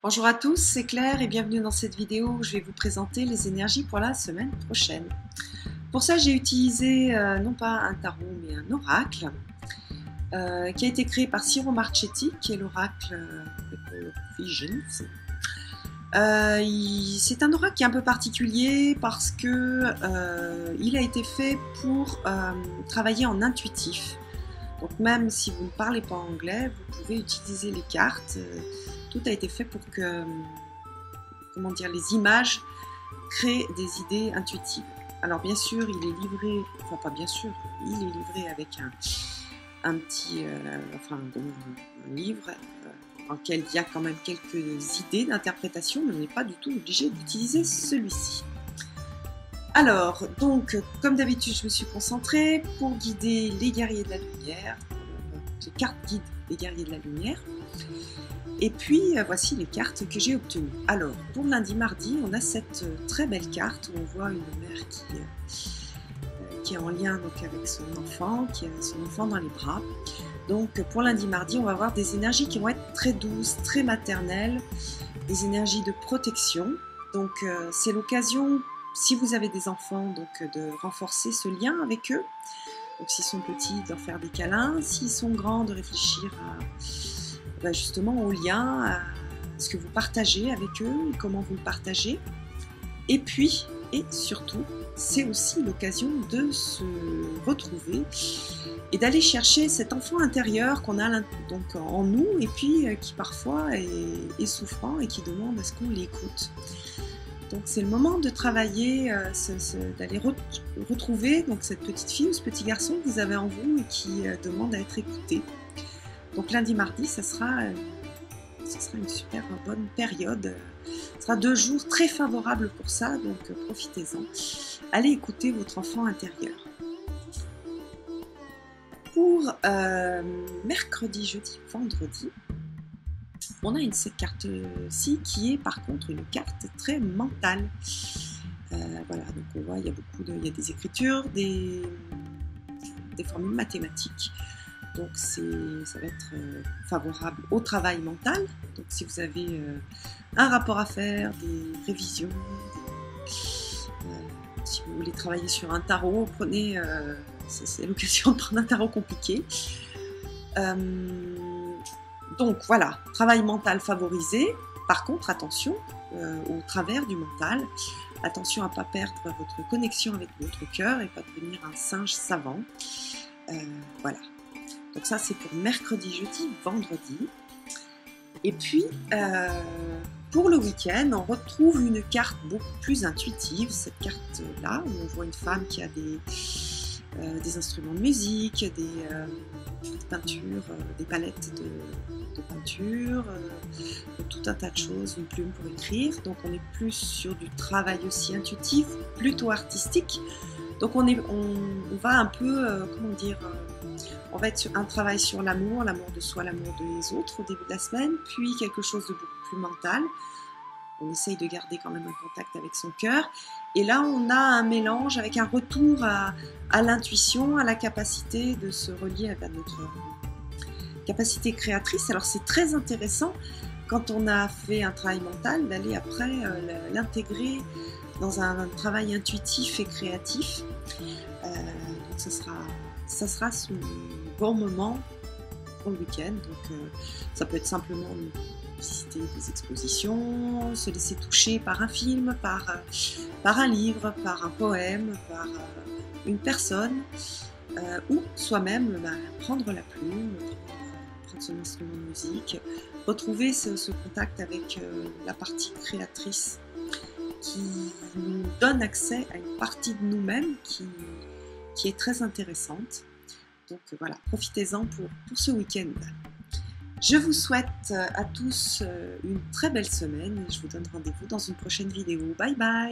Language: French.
Bonjour à tous, c'est Claire et bienvenue dans cette vidéo où je vais vous présenter les énergies pour la semaine prochaine. Pour ça, j'ai utilisé non pas un tarot mais un oracle qui a été créé par Ciro Marchetti, qui est l'oracle Visions. C'est un oracle qui est un peu particulier parce que il a été fait pour travailler en intuitif. Donc même si vous ne parlez pas anglais, vous pouvez utiliser les cartes. Tout a été fait pour que, les images créent des idées intuitives. Alors bien sûr, il est livré, enfin pas bien sûr, il est livré avec un petit, un livre dans lequel il y a quand même quelques idées d'interprétation, mais on n'est pas du tout obligé d'utiliser celui-ci. Alors, donc, comme d'habitude, je me suis concentrée pour guider les guerriers de la lumière, les cartes guident les guerriers de la lumière. Et puis, voici les cartes que j'ai obtenues. Alors, pour lundi, mardi, on a cette très belle carte où on voit une mère qui est en lien donc, avec son enfant, qui a son enfant dans les bras. Donc, pour lundi, mardi, on va avoir des énergies qui vont être très douces, très maternelles, des énergies de protection. Donc, c'est l'occasion, si vous avez des enfants, donc, de renforcer ce lien avec eux. Donc, s'ils sont petits, de leur faire des câlins. S'ils sont grands, de réfléchir justement au lien, à ce que vous partagez avec eux et comment vous le partagez. Et puis, et surtout, c'est aussi l'occasion de se retrouver et d'aller chercher cet enfant intérieur qu'on a donc en nous et puis qui parfois est souffrant et qui demande à ce qu'on l'écoute. Donc c'est le moment de travailler, d'aller retrouver donc, cette petite fille ou ce petit garçon que vous avez en vous et qui demande à être écouté. Donc lundi, mardi, ça sera une super bonne période. Ce sera 2 jours très favorables pour ça, donc profitez-en. Allez écouter votre enfant intérieur. Pour mercredi, jeudi, vendredi, on a cette carte-ci qui est par contre une carte très mentale. Voilà, donc on voit il y a des écritures, des formules mathématiques. Donc ça va être favorable au travail mental. Donc si vous avez un rapport à faire, des révisions, si vous voulez travailler sur un tarot, prenez, c'est l'occasion de prendre un tarot compliqué. Donc voilà, travail mental favorisé. Par contre, attention au travers du mental. Attention à ne pas perdre votre connexion avec votre cœur et pas devenir un singe savant. Voilà. Donc ça, c'est pour mercredi, jeudi, vendredi. Et puis, pour le week-end, on retrouve une carte beaucoup plus intuitive. Cette carte-là, où on voit une femme qui a des instruments de musique, des peintures, des palettes de peinture, tout un tas de choses, une plume pour écrire. Donc on est plus sur du travail aussi intuitif, plutôt artistique. Donc on va un peu, on va être sur un travail sur l'amour de soi, l'amour des autres au début de la semaine, puis quelque chose de beaucoup plus mental. On essaye de garder quand même un contact avec son cœur. Et là, on a un mélange avec un retour à l'intuition, à la capacité de se relier à notre capacité créatrice. Alors c'est très intéressant quand on a fait un travail mental d'aller après l'intégrer dans un travail intuitif et créatif. Donc ça sera ce bon moment pour le week-end. Donc ça peut être simplement visiter des expositions, se laisser toucher par un film, par un livre, par un poème, par une personne, ou soi-même prendre la plume, prendre son instrument de musique, retrouver ce contact avec la partie créatrice qui nous donne accès à une partie de nous-mêmes qui est très intéressante. Donc voilà, profitez-en pour ce week-end. Je vous souhaite à tous une très belle semaine et je vous donne rendez-vous dans une prochaine vidéo. Bye bye!